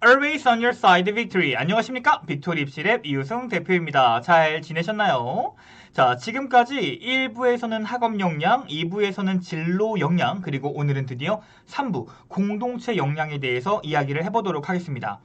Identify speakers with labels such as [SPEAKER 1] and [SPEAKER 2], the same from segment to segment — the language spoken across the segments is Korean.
[SPEAKER 1] Always on your side, Victory. 안녕하십니까? 빅토리 입시랩 이우승 대표입니다. 잘 지내셨나요? 자, 지금까지 1부에서는 학업 역량, 2부에서는 진로 역량, 그리고 오늘은 드디어 3부 공동체 역량에 대해서 이야기를 해보도록 하겠습니다.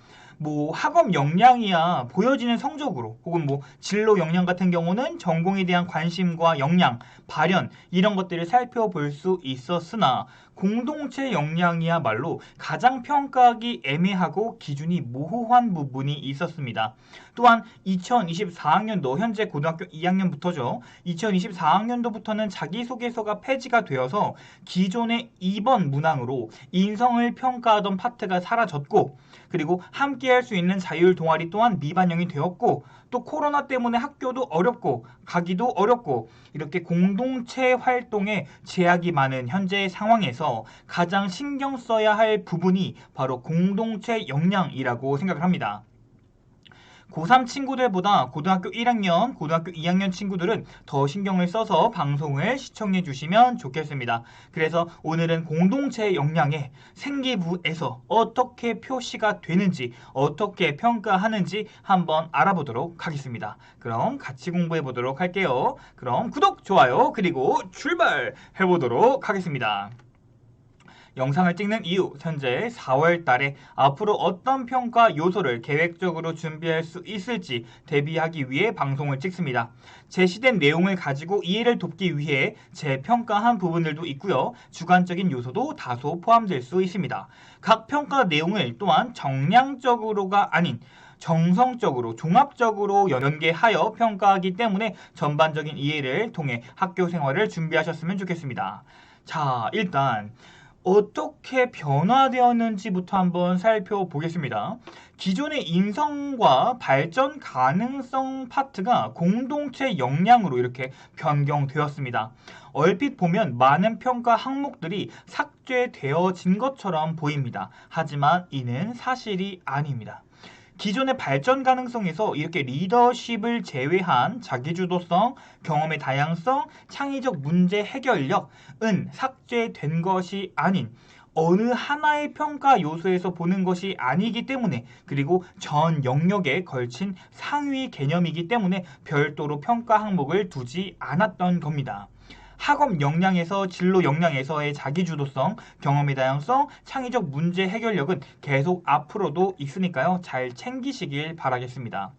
[SPEAKER 1] 학업 역량이야 보여지는 성적으로 혹은 진로 역량 같은 경우는 전공에 대한 관심과 역량, 발현 이런 것들을 살펴볼 수 있었으나 공동체 역량이야말로 가장 평가하기 애매하고 기준이 모호한 부분이 있었습니다. 또한 2024학년도 현재 고등학교 2학년부터죠. 2024학년도부터는 자기소개서가 폐지가 되어서 기존의 2번 문항으로 인성을 평가하던 파트가 사라졌고 그리고 함께할 수 있는 자율 동아리 또한 미반영이 되었고 또 코로나 때문에 학교도 어렵고 가기도 어렵고 이렇게 공동체 활동에 제약이 많은 현재의 상황에서 가장 신경 써야 할 부분이 바로 공동체 역량이라고 생각을 합니다. 고3 친구들보다 고등학교 1학년, 고등학교 2학년 친구들은 더 신경을 써서 방송을 시청해 주시면 좋겠습니다. 그래서 오늘은 공동체 역량의 생기부에서 어떻게 표시가 되는지, 어떻게 평가하는지 한번 알아보도록 하겠습니다. 그럼 같이 공부해 보도록 할게요. 그럼 구독, 좋아요, 그리고 출발해 보도록 하겠습니다. 영상을 찍는 이유, 현재 4월 달에 앞으로 어떤 평가 요소를 계획적으로 준비할 수 있을지 대비하기 위해 방송을 찍습니다. 제시된 내용을 가지고 이해를 돕기 위해 재평가한 부분들도 있고요. 주관적인 요소도 다소 포함될 수 있습니다. 각 평가 내용을 또한 정량적으로가 아닌 정성적으로 종합적으로 연계하여 평가하기 때문에 전반적인 이해를 통해 학교 생활을 준비하셨으면 좋겠습니다. 자, 일단 어떻게 변화되었는지부터 한번 살펴보겠습니다. 기존의 인성과 발전 가능성 파트가 공동체 역량으로 이렇게 변경되었습니다. 얼핏 보면 많은 평가 항목들이 삭제되어진 것처럼 보입니다. 하지만 이는 사실이 아닙니다. 기존의 발전 가능성에서 이렇게 리더십을 제외한 자기주도성, 경험의 다양성, 창의적 문제 해결력은 삭제된 것이 아닌 어느 하나의 평가 요소에서 보는 것이 아니기 때문에 그리고 전 영역에 걸친 상위 개념이기 때문에 별도로 평가 항목을 두지 않았던 겁니다. 학업 역량에서 진로 역량에서의 자기주도성, 경험의 다양성, 창의적 문제 해결력은 계속 앞으로도 있으니까요. 잘 챙기시길 바라겠습니다.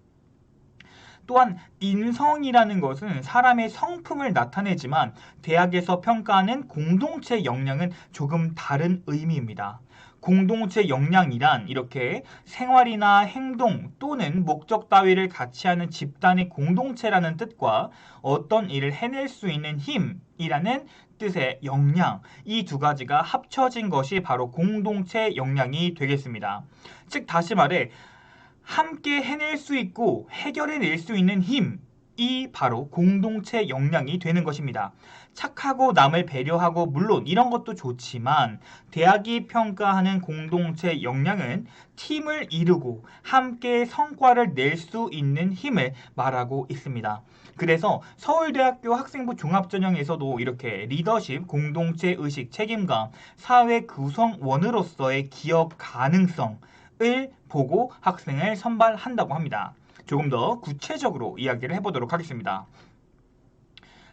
[SPEAKER 1] 또한 인성이라는 것은 사람의 성품을 나타내지만 대학에서 평가하는 공동체 역량은 조금 다른 의미입니다. 공동체 역량이란 이렇게 생활이나 행동 또는 목적 따위를 같이 하는 집단의 공동체라는 뜻과 어떤 일을 해낼 수 있는 힘이라는 뜻의 역량, 이 두 가지가 합쳐진 것이 바로 공동체 역량이 되겠습니다. 즉 다시 말해 함께 해낼 수 있고 해결해낼 수 있는 힘이 바로 공동체 역량이 되는 것입니다. 착하고 남을 배려하고 물론 이런 것도 좋지만 대학이 평가하는 공동체 역량은 팀을 이루고 함께 성과를 낼 수 있는 힘을 말하고 있습니다. 그래서 서울대학교 학생부 종합전형에서도 이렇게 리더십, 공동체 의식, 책임감, 사회 구성원으로서의 기업 가능성 을 보고 학생을 선발한다고 합니다. 조금 더 구체적으로 이야기를 해보도록 하겠습니다.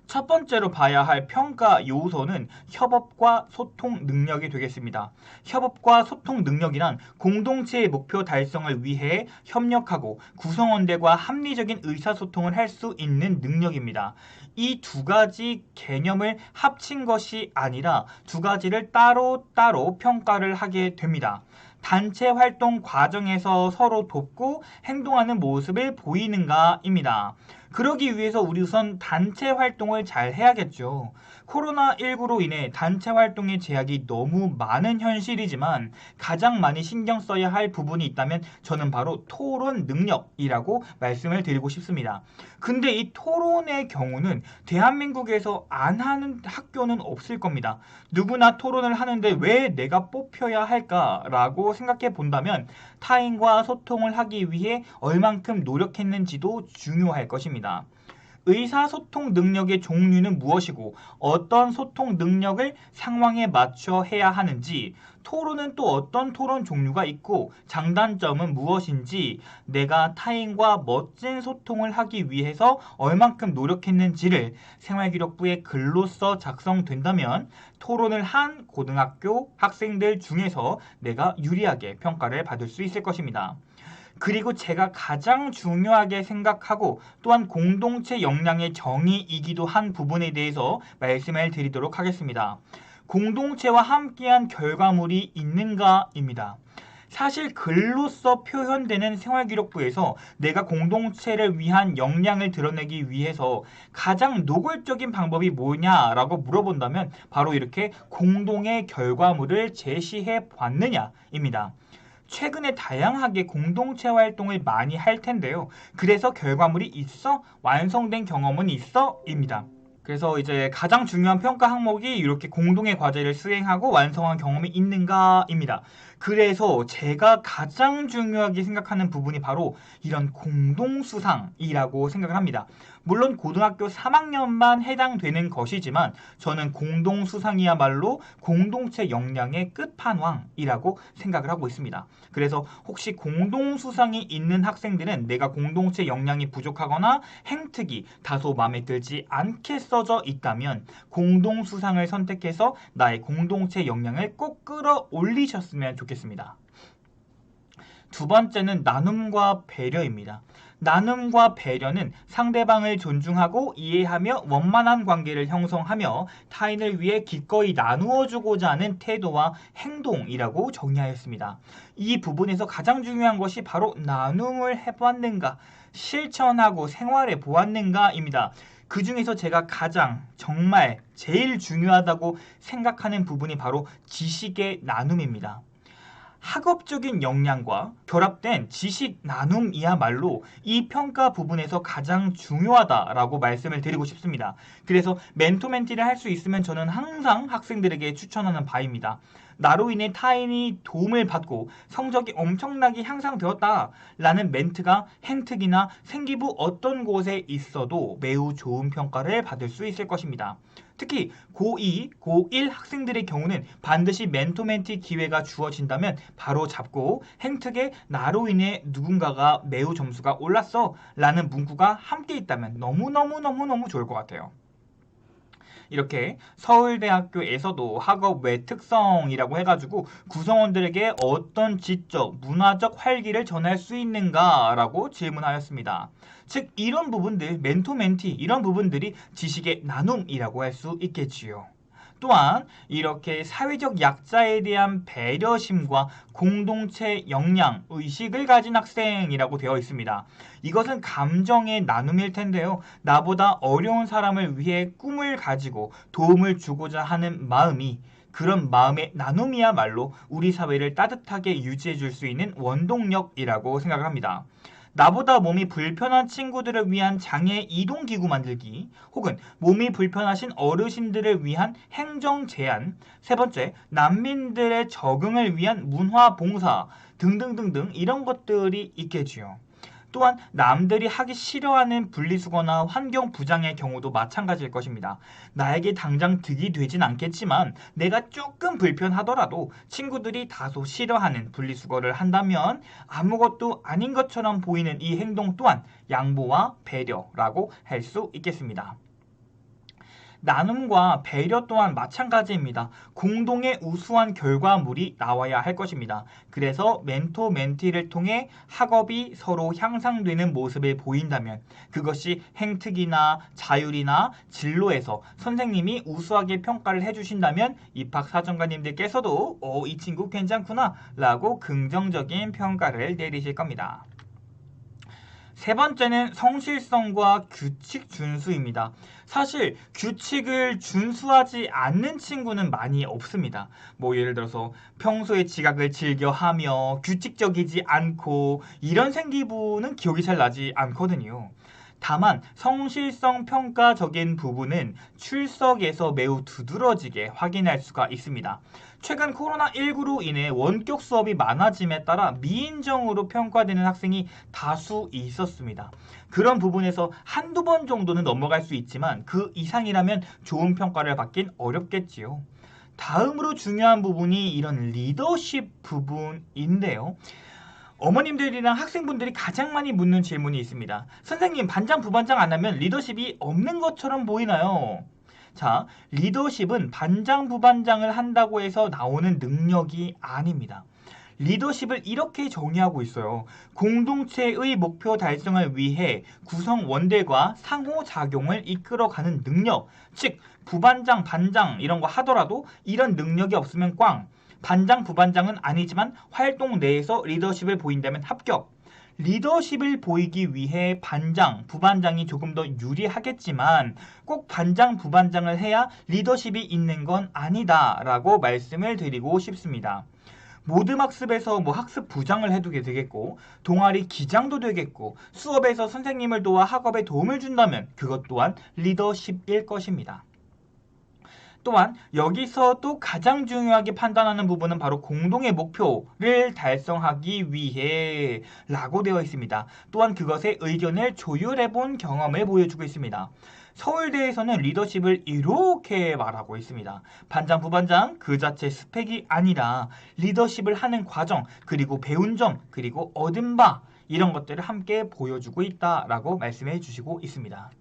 [SPEAKER 1] 첫 번째로 봐야 할 평가 요소는 협업과 소통 능력이 되겠습니다. 협업과 소통 능력이란 공동체의 목표 달성을 위해 협력하고 구성원들과 합리적인 의사소통을 할 수 있는 능력입니다. 이 두 가지 개념을 합친 것이 아니라 두 가지를 따로따로 평가를 하게 됩니다. 단체 활동 과정에서 서로 돕고 행동하는 모습을 보이는가입니다. 그러기 위해서 우리 우선 단체 활동을 잘 해야겠죠. 코로나19로 인해 단체 활동의 제약이 너무 많은 현실이지만 가장 많이 신경 써야 할 부분이 있다면 저는 바로 토론 능력이라고 말씀을 드리고 싶습니다. 근데 이 토론의 경우는 대한민국에서 안 하는 학교는 없을 겁니다. 누구나 토론을 하는데 왜 내가 뽑혀야 할까라고 생각해 본다면 타인과 소통을 하기 위해 얼만큼 노력했는지도 중요할 것입니다. 의사소통 능력의 종류는 무엇이고 어떤 소통 능력을 상황에 맞춰 해야 하는지, 토론은 또 어떤 토론 종류가 있고 장단점은 무엇인지, 내가 타인과 멋진 소통을 하기 위해서 얼만큼 노력했는지를 생활기록부에 글로써 작성된다면 토론을 한 고등학교 학생들 중에서 내가 유리하게 평가를 받을 수 있을 것입니다. 그리고 제가 가장 중요하게 생각하고 또한 공동체 역량의 정의이기도 한 부분에 대해서 말씀을 드리도록 하겠습니다. 공동체와 함께한 결과물이 있는가입니다. 사실 글로써 표현되는 생활기록부에서 내가 공동체를 위한 역량을 드러내기 위해서 가장 노골적인 방법이 뭐냐라고 물어본다면 바로 이렇게 공동의 결과물을 제시해 봤느냐입니다. 최근에 다양하게 공동체 활동을 많이 할 텐데요. 그래서 결과물이 있어? 완성된 경험은 있어? 입니다. 그래서 이제 가장 중요한 평가 항목이 이렇게 공동의 과제를 수행하고 완성한 경험이 있는가입니다. 그래서 제가 가장 중요하게 생각하는 부분이 바로 이런 공동수상이라고 생각을 합니다. 물론 고등학교 3학년만 해당되는 것이지만 저는 공동수상이야말로 공동체 역량의 끝판왕이라고 생각을 하고 있습니다. 그래서 혹시 공동수상이 있는 학생들은 내가 공동체 역량이 부족하거나 행특이 다소 마음에 들지 않게 써져 있다면 공동수상을 선택해서 나의 공동체 역량을 꼭 끌어올리셨으면 좋겠습니다. 두 번째는 나눔과 배려입니다. 나눔과 배려는 상대방을 존중하고 이해하며 원만한 관계를 형성하며 타인을 위해 기꺼이 나누어주고자 하는 태도와 행동이라고 정의하였습니다. 이 부분에서 가장 중요한 것이 바로 나눔을 해보았는가, 실천하고 생활해 보았는가입니다. 그 중에서 제가 가장 정말 제일 중요하다고 생각하는 부분이 바로 지식의 나눔입니다. 학업적인 역량과 결합된 지식 나눔이야말로 이 평가 부분에서 가장 중요하다라고 말씀을 드리고 싶습니다. 그래서 멘토 멘티를 할 수 있으면 저는 항상 학생들에게 추천하는 바입니다. 나로 인해 타인이 도움을 받고 성적이 엄청나게 향상되었다 라는 멘트가 행특이나 생기부 어떤 곳에 있어도 매우 좋은 평가를 받을 수 있을 것입니다. 특히 고2, 고1 학생들의 경우는 반드시 멘토 멘티 기회가 주어진다면 바로 잡고 행특에 나로 인해 누군가가 매우 점수가 올랐어 라는 문구가 함께 있다면 너무너무 좋을 것 같아요. 이렇게 서울대학교에서도 학업 외 특성이라고 해가지고 구성원들에게 어떤 지적, 문화적 활기를 전할 수 있는가라고 질문하였습니다. 즉 이런 부분들, 멘토 멘티 이런 부분들이 지식의 나눔이라고 할 수 있겠지요. 또한 이렇게 사회적 약자에 대한 배려심과 공동체 역량, 의식을 가진 학생이라고 되어 있습니다. 이것은 감정의 나눔일 텐데요. 나보다 어려운 사람을 위해 꿈을 가지고 도움을 주고자 하는 마음이, 그런 마음의 나눔이야말로 우리 사회를 따뜻하게 유지해 줄 수 있는 원동력이라고 생각을 합니다. 나보다 몸이 불편한 친구들을 위한 장애 이동기구 만들기, 혹은 몸이 불편하신 어르신들을 위한 행정 제안, 세 번째, 난민들의 적응을 위한 문화봉사 등등등등 이런 것들이 있겠지요. 또한 남들이 하기 싫어하는 분리수거나 환경부장의 경우도 마찬가지일 것입니다. 나에게 당장 득이 되진 않겠지만 내가 조금 불편하더라도 친구들이 다소 싫어하는 분리수거를 한다면 아무것도 아닌 것처럼 보이는 이 행동 또한 양보와 배려라고 할 수 있겠습니다. 나눔과 배려 또한 마찬가지입니다. 공동의 우수한 결과물이 나와야 할 것입니다. 그래서 멘토 멘티를 통해 학업이 서로 향상되는 모습을 보인다면 그것이 행특이나 자율이나 진로에서 선생님이 우수하게 평가를 해주신다면 입학사정관님들께서도 이 친구 괜찮구나 라고 긍정적인 평가를 내리실 겁니다. 세 번째는 성실성과 규칙 준수입니다. 사실 규칙을 준수하지 않는 친구는 많이 없습니다. 예를 들어서 평소에 지각을 즐겨하며 규칙적이지 않고 이런 생기부는 기억이 잘 나지 않거든요. 다만 성실성 평가적인 부분은 출석에서 매우 두드러지게 확인할 수가 있습니다. 최근 코로나19로 인해 원격 수업이 많아짐에 따라 미인정으로 평가되는 학생이 다수 있었습니다. 그런 부분에서 한두 번 정도는 넘어갈 수 있지만 그 이상이라면 좋은 평가를 받긴 어렵겠지요. 다음으로 중요한 부분이 이런 리더십 부분인데요. 어머님들이랑 학생분들이 가장 많이 묻는 질문이 있습니다. 선생님, 반장, 부반장 안 하면 리더십이 없는 것처럼 보이나요? 자, 리더십은 반장, 부반장을 한다고 해서 나오는 능력이 아닙니다. 리더십을 이렇게 정의하고 있어요. 공동체의 목표 달성을 위해 구성원들과 상호작용을 이끌어가는 능력, 즉 부반장, 반장 이런 거 하더라도 이런 능력이 없으면 꽝. 반장, 부반장은 아니지만 활동 내에서 리더십을 보인다면 합격. 리더십을 보이기 위해 반장, 부반장이 조금 더 유리하겠지만 꼭 반장, 부반장을 해야 리더십이 있는 건 아니다 라고 말씀을 드리고 싶습니다. 모든 학습에서 학습 부장을 해두게 되겠고 동아리 기장도 되겠고 수업에서 선생님을 도와 학업에 도움을 준다면 그것 또한 리더십일 것입니다. 또한 여기서 또 가장 중요하게 판단하는 부분은 바로 공동의 목표를 달성하기 위해 라고 되어 있습니다. 또한 그것의 의견을 조율해본 경험을 보여주고 있습니다. 서울대에서는 리더십을 이렇게 말하고 있습니다. 반장, 부반장 그 자체 스펙이 아니라 리더십을 하는 과정, 그리고 배운 점, 그리고 얻은 바 이런 것들을 함께 보여주고 있다라고 말씀해 주시고 있습니다.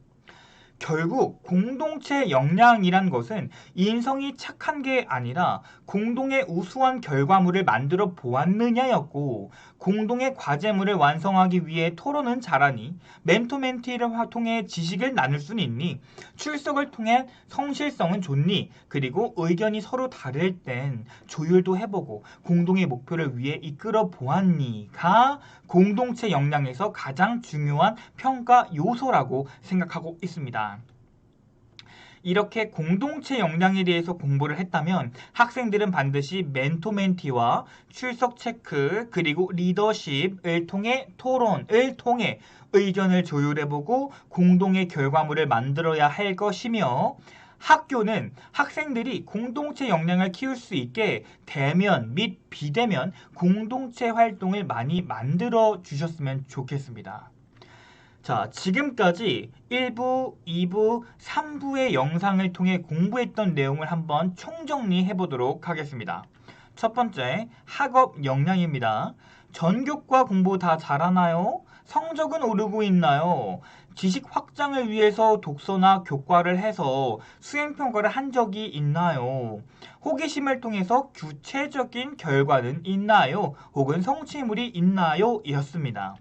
[SPEAKER 1] 결국 공동체 역량이란 것은 인성이 착한 게 아니라 공동의 우수한 결과물을 만들어 보았느냐였고 공동의 과제물을 완성하기 위해 토론은 잘하니 멘토 멘티를 통해 지식을 나눌 수는 있니 출석을 통해 성실성은 좋니 그리고 의견이 서로 다를 땐 조율도 해보고 공동의 목표를 위해 이끌어 보았니가 공동체 역량에서 가장 중요한 평가 요소라고 생각하고 있습니다. 이렇게 공동체 역량에 대해서 공부를 했다면 학생들은 반드시 멘토 멘티와 출석 체크 그리고 리더십을 통해 토론을 통해 의견을 조율해보고 공동의 결과물을 만들어야 할 것이며 학교는 학생들이 공동체 역량을 키울 수 있게 대면 및 비대면 공동체 활동을 많이 만들어 주셨으면 좋겠습니다. 자, 지금까지 1부, 2부, 3부의 영상을 통해 공부했던 내용을 한번 총정리해 보도록 하겠습니다. 첫 번째, 학업 역량입니다. 전교과 공부 다 잘하나요? 성적은 오르고 있나요? 지식 확장을 위해서 독서나 교과를 해서 수행평가를 한 적이 있나요? 호기심을 통해서 구체적인 결과는 있나요? 혹은 성취물이 있나요? 이었습니다.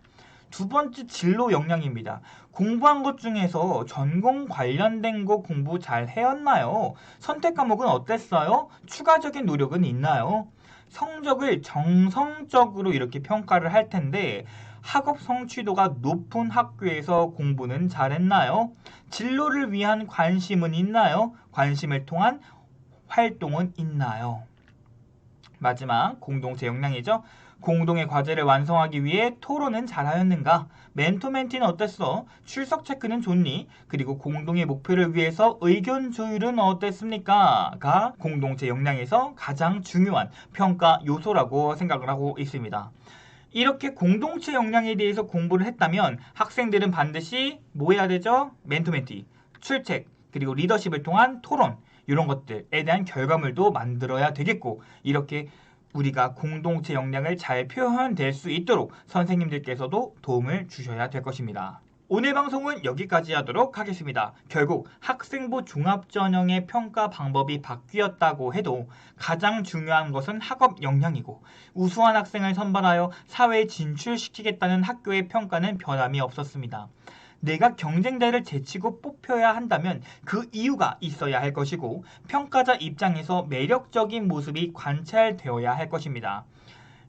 [SPEAKER 1] 두 번째 진로 역량입니다. 공부한 것 중에서 전공 관련된 거 공부 잘 해왔나요? 선택 과목은 어땠어요? 추가적인 노력은 있나요? 성적을 정성적으로 이렇게 평가를 할 텐데 학업 성취도가 높은 학교에서 공부는 잘했나요? 진로를 위한 관심은 있나요? 관심을 통한 활동은 있나요? 마지막 공동체 역량이죠. 공동의 과제를 완성하기 위해 토론은 잘하였는가? 멘토 멘티는 어땠어? 출석 체크는 좋니? 그리고 공동의 목표를 위해서 의견 조율은 어땠습니까? 가 공동체 역량에서 가장 중요한 평가 요소라고 생각을 하고 있습니다. 이렇게 공동체 역량에 대해서 공부를 했다면 학생들은 반드시 뭐 해야 되죠? 멘토 멘티, 출첵, 그리고 리더십을 통한 토론 이런 것들에 대한 결과물도 만들어야 되겠고 이렇게 우리가 공동체 역량을 잘 표현될 수 있도록 선생님들께서도 도움을 주셔야 될 것입니다. 오늘 방송은 여기까지 하도록 하겠습니다. 결국 학생부 종합전형의 평가 방법이 바뀌었다고 해도 가장 중요한 것은 학업 역량이고 우수한 학생을 선발하여 사회에 진출시키겠다는 학교의 평가는 변함이 없었습니다. 내가 경쟁자를 제치고 뽑혀야 한다면 그 이유가 있어야 할 것이고 평가자 입장에서 매력적인 모습이 관찰되어야 할 것입니다.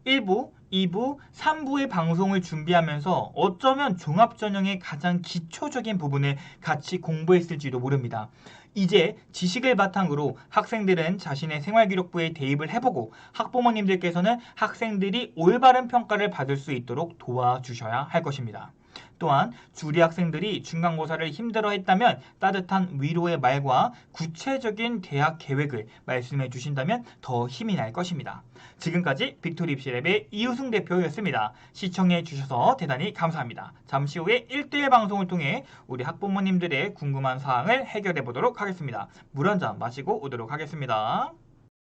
[SPEAKER 1] 1부, 2부, 3부의 방송을 준비하면서 어쩌면 종합전형의 가장 기초적인 부분을 같이 공부했을지도 모릅니다. 이제 지식을 바탕으로 학생들은 자신의 생활기록부에 대입을 해보고 학부모님들께서는 학생들이 올바른 평가를 받을 수 있도록 도와주셔야 할 것입니다. 또한 주리 학생들이 중간고사를 힘들어했다면 따뜻한 위로의 말과 구체적인 대학 계획을 말씀해 주신다면 더 힘이 날 것입니다. 지금까지 빅토리 입시랩의 이우승 대표였습니다. 시청해 주셔서 대단히 감사합니다. 잠시 후에 1대1 방송을 통해 우리 학부모님들의 궁금한 사항을 해결해 보도록 하겠습니다. 물 한 잔 마시고 오도록 하겠습니다.